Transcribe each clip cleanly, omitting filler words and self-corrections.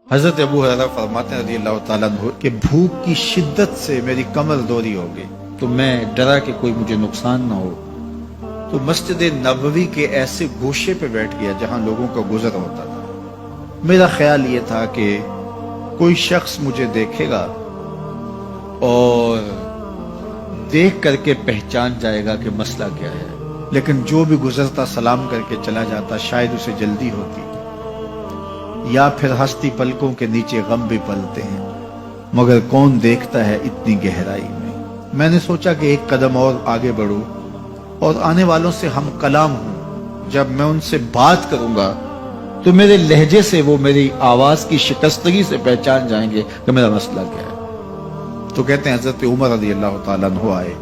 حضرت ابو ہریرہ فرماتے ہیں رضی اللہ تعالیٰ عنہ کہ بھوک کی شدت سے میری کمر دوری ہو گئی، تو میں ڈرا کہ کوئی مجھے نقصان نہ ہو، تو مسجد نبوی کے ایسے گوشے پہ بیٹھ گیا جہاں لوگوں کا گزر ہوتا تھا۔ میرا خیال یہ تھا کہ کوئی شخص مجھے دیکھے گا اور دیکھ کر کے پہچان جائے گا کہ مسئلہ کیا ہے، لیکن جو بھی گزرتا سلام کر کے چلا جاتا، شاید اسے جلدی ہوتی، یا پھر ہستی پلکوں کے نیچے غم بھی پلتے ہیں، مگر کون دیکھتا ہے اتنی گہرائی میں۔ میں نے سوچا کہ ایک قدم اور آگے بڑھوں اور آنے والوں سے ہم کلام ہوں، جب میں ان سے بات کروں گا تو میرے لہجے سے وہ میری آواز کی شکستگی سے پہچان جائیں گے کہ میرا مسئلہ کیا ہے۔ تو کہتے ہیں حضرت عمر رضی اللہ تعالیٰ عنہ آئے،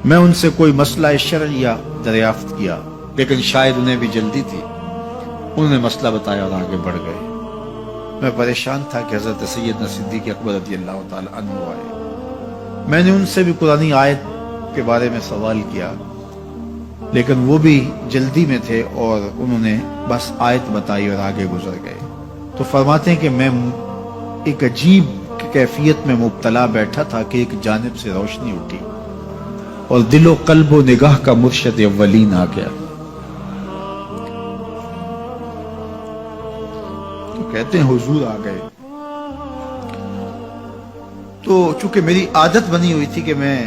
میں ان سے کوئی مسئلہ شرعیہ دریافت کیا، لیکن شاید انہیں بھی جلدی تھی، انہوں نے مسئلہ بتایا اور آگے بڑھ گئے۔ میں پریشان تھا کہ حضرت سیدنا صدیق اکبر رضی اللہ تعالیٰ عنہ آئے، میں نے ان سے بھی قرآنی آیت کے بارے میں سوال کیا، لیکن وہ بھی جلدی میں تھے اور انہوں نے بس آیت بتائی اور آگے گزر گئے۔ تو فرماتے ہیں کہ میں ایک عجیب کیفیت میں مبتلا بیٹھا تھا کہ ایک جانب سے روشنی اٹھی اور دل و قلب و نگاہ کا مرشد اولین آ گیا۔ تو کہتے ہیں حضور آ گئے، تو چونکہ میری عادت بنی ہوئی تھی کہ میں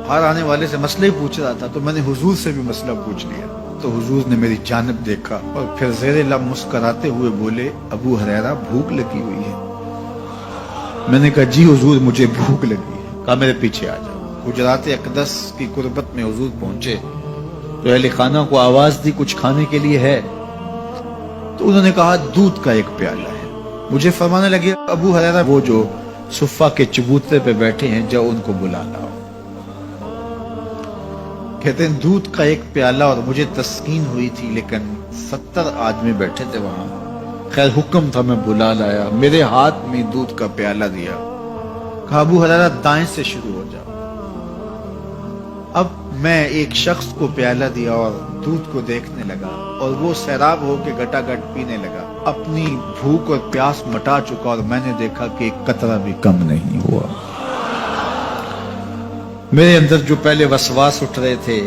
ہر آنے والے سے مسئلے پوچھ رہا تھا، تو میں نے حضور سے بھی مسئلہ پوچھ لیا۔ تو حضور نے میری جانب دیکھا اور پھر زیر لب مسکراتے ہوئے بولے، ابو ہریرہ بھوک لگی ہوئی ہے؟ میں نے کہا جی حضور مجھے بھوک لگی ہے۔ کہا میرے پیچھے آ جاؤ۔ حجرات اقدس کی قربت میں حضور پہنچے تو اہل خانہ کو آواز دی کچھ کھانے کے لیے ہے؟ تو انہوں نے کہا دودھ کا ایک پیالہ ہے۔ مجھے فرمانے لگے ابو ہریرہ وہ جو صفہ کے چبوترے پہ بیٹھے ہیں جاؤ ان کو بلا لاؤ۔ کہتے ہیں دودھ کا ایک پیالہ، اور مجھے تسکین ہوئی تھی، لیکن 70 آدمی بیٹھے تھے وہاں۔ خیر حکم تھا، میں بلا لایا، میرے ہاتھ میں دودھ کا پیالہ دیا، کہا ابو ہریرہ دائیں سے شروع ہو جاؤ۔ اب میں ایک شخص کو پیالہ دیا اور دودھ کو دیکھنے لگا، اور وہ سیراب ہو کے گٹا گٹ پینے لگا، اپنی بھوک اور پیاس مٹا چکا، اور میں نے دیکھا کہ ایک قطرہ بھی کم نہیں ہوا۔ میرے اندر جو پہلے وسواس اٹھ رہے تھے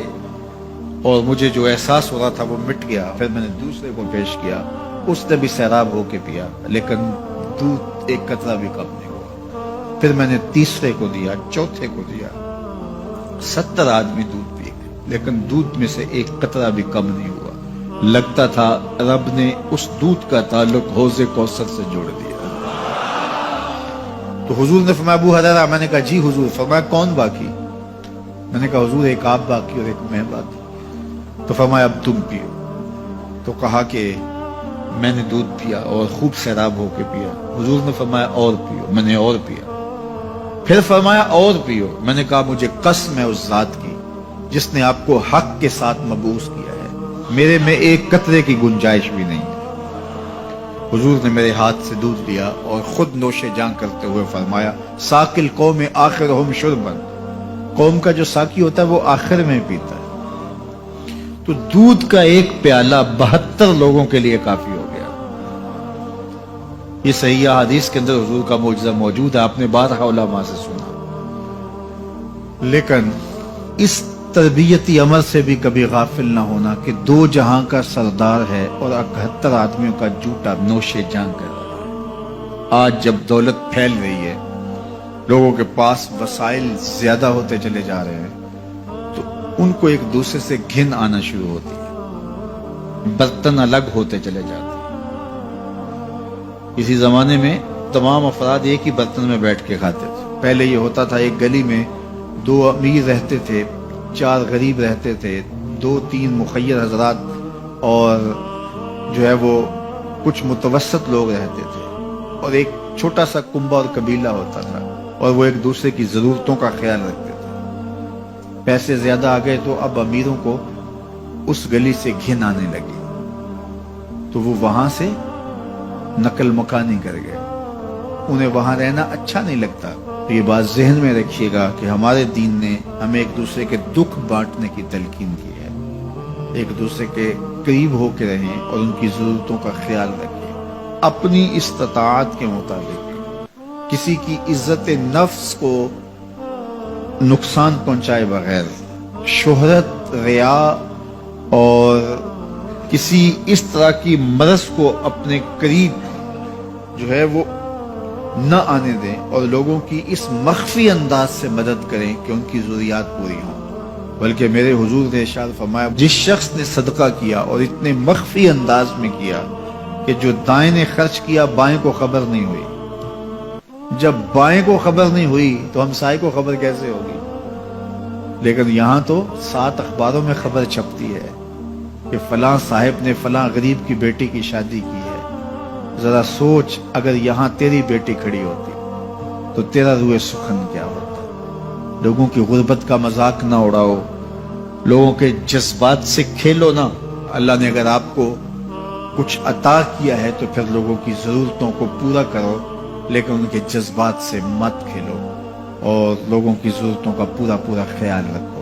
اور مجھے جو احساس ہو رہا تھا وہ مٹ گیا۔ پھر میں نے دوسرے کو پیش کیا، اس نے بھی سیراب ہو کے پیا، لیکن دودھ ایک قطرہ بھی کم نہیں ہوا۔ پھر میں نے تیسرے کو دیا، چوتھے کو دیا، 70 آدمی دودھ پی گئے، لیکن دودھ میں سے ایک قطرہ بھی کم نہیں ہوا۔ لگتا تھا رب نے اس دودھ کا تعلق حوض کوثر سے جوڑ دیا۔ تو حضور نے فرمایا ابو ہریرہ؟ میں نے کہا جی حضور۔ فرمایا کون باقی؟ میں نے کہا حضور ایک آپ باقی اور ایک میں باقی۔ تو فرمایا اب تم پیو۔ تو کہا کہ میں نے دودھ پیا اور خوب سیراب ہو کے پیا۔ حضور نے فرمایا اور پیو۔ میں نے اور پیا۔ پھر فرمایا اور پیو۔ میں نے کہا مجھے قسم ہے اس ذات کی جس نے آپ کو حق کے ساتھ مبعوث کیا ہے، میرے میں ایک قطرے کی گنجائش بھی نہیں ہے۔ حضور نے میرے ہاتھ سے دودھ لیا اور خود نوش جاں کرتے ہوئے فرمایا ساقی القوم آخرہم شربا، قوم کا جو ساقی ہوتا ہے وہ آخر میں پیتا ہے۔ تو دودھ کا ایک پیالہ 72 لوگوں کے لیے کافی ہو گیا۔ یہ صحیح حدیث کے اندر حضور کا معجزہ موجود ہے، آپ نے بارہا علماء سے سنا۔ لیکن اس تربیتی عمل سے بھی کبھی غافل نہ ہونا کہ 2 جہاں کا سردار ہے اور 71 آدمیوں کا جوٹا نوش جاں کر رہا ہے۔ آج جب دولت پھیل رہی ہے، لوگوں کے پاس وسائل زیادہ ہوتے چلے جا رہے ہیں، تو ان کو ایک دوسرے سے گھن آنا شروع ہوتی ہے، برتن الگ ہوتے چلے جاتے ہیں۔ اسی زمانے میں تمام افراد ایک ہی برتن میں بیٹھ کے کھاتے تھے۔ پہلے یہ ہوتا تھا ایک گلی میں 2 امیر رہتے تھے، 4 غریب رہتے تھے، 2-3 مخیر حضرات اور جو ہے وہ کچھ متوسط لوگ رہتے تھے، اور ایک چھوٹا سا کنبہ اور قبیلہ ہوتا تھا، اور وہ ایک دوسرے کی ضرورتوں کا خیال رکھتے تھے۔ پیسے زیادہ آ گئے تو اب امیروں کو اس گلی سے گھن آنے لگی، تو وہ وہاں سے نقل مکانی کر گئے، انہیں وہاں رہنا اچھا نہیں لگتا۔ یہ بات ذہن میں رکھیے گا کہ ہمارے دین نے ہمیں ایک دوسرے کے دکھ بانٹنے کی تلقین کی ہے، ایک دوسرے کے قریب ہو کے رہیں اور ان کی ضرورتوں کا خیال رکھیں۔ اپنی استطاعت کے مطابق کسی کی عزت نفس کو نقصان پہنچائے بغیر، شہرت، ریا اور کسی اس طرح کی مرض کو اپنے قریب جو ہے وہ نہ آنے دیں، اور لوگوں کی اس مخفی انداز سے مدد کریں کہ ان کی ضروریات پوری ہوں۔ بلکہ میرے حضور نے ارشاد فرمایا، جس شخص نے صدقہ کیا اور اتنے مخفی انداز میں کیا کہ جو دائیں نے خرچ کیا بائیں کو خبر نہیں ہوئی، جب بائیں کو خبر نہیں ہوئی تو ہمسائے کو خبر کیسے ہوگی؟ لیکن یہاں تو 7 اخباروں میں خبر چھپتی ہے کہ فلاں صاحب نے فلاں غریب کی بیٹی کی شادی کی ہے۔ ذرا سوچ، اگر یہاں تیری بیٹی کھڑی ہوتی تو تیرا روح سخن کیا ہوتا؟ لوگوں کی غربت کا مذاق نہ اڑاؤ، لوگوں کے جذبات سے کھیلو نہ۔ اللہ نے اگر آپ کو کچھ عطا کیا ہے تو پھر لوگوں کی ضرورتوں کو پورا کرو، لیکن ان کے جذبات سے مت کھیلو اور لوگوں کی ضرورتوں کا پورا خیال رکھو۔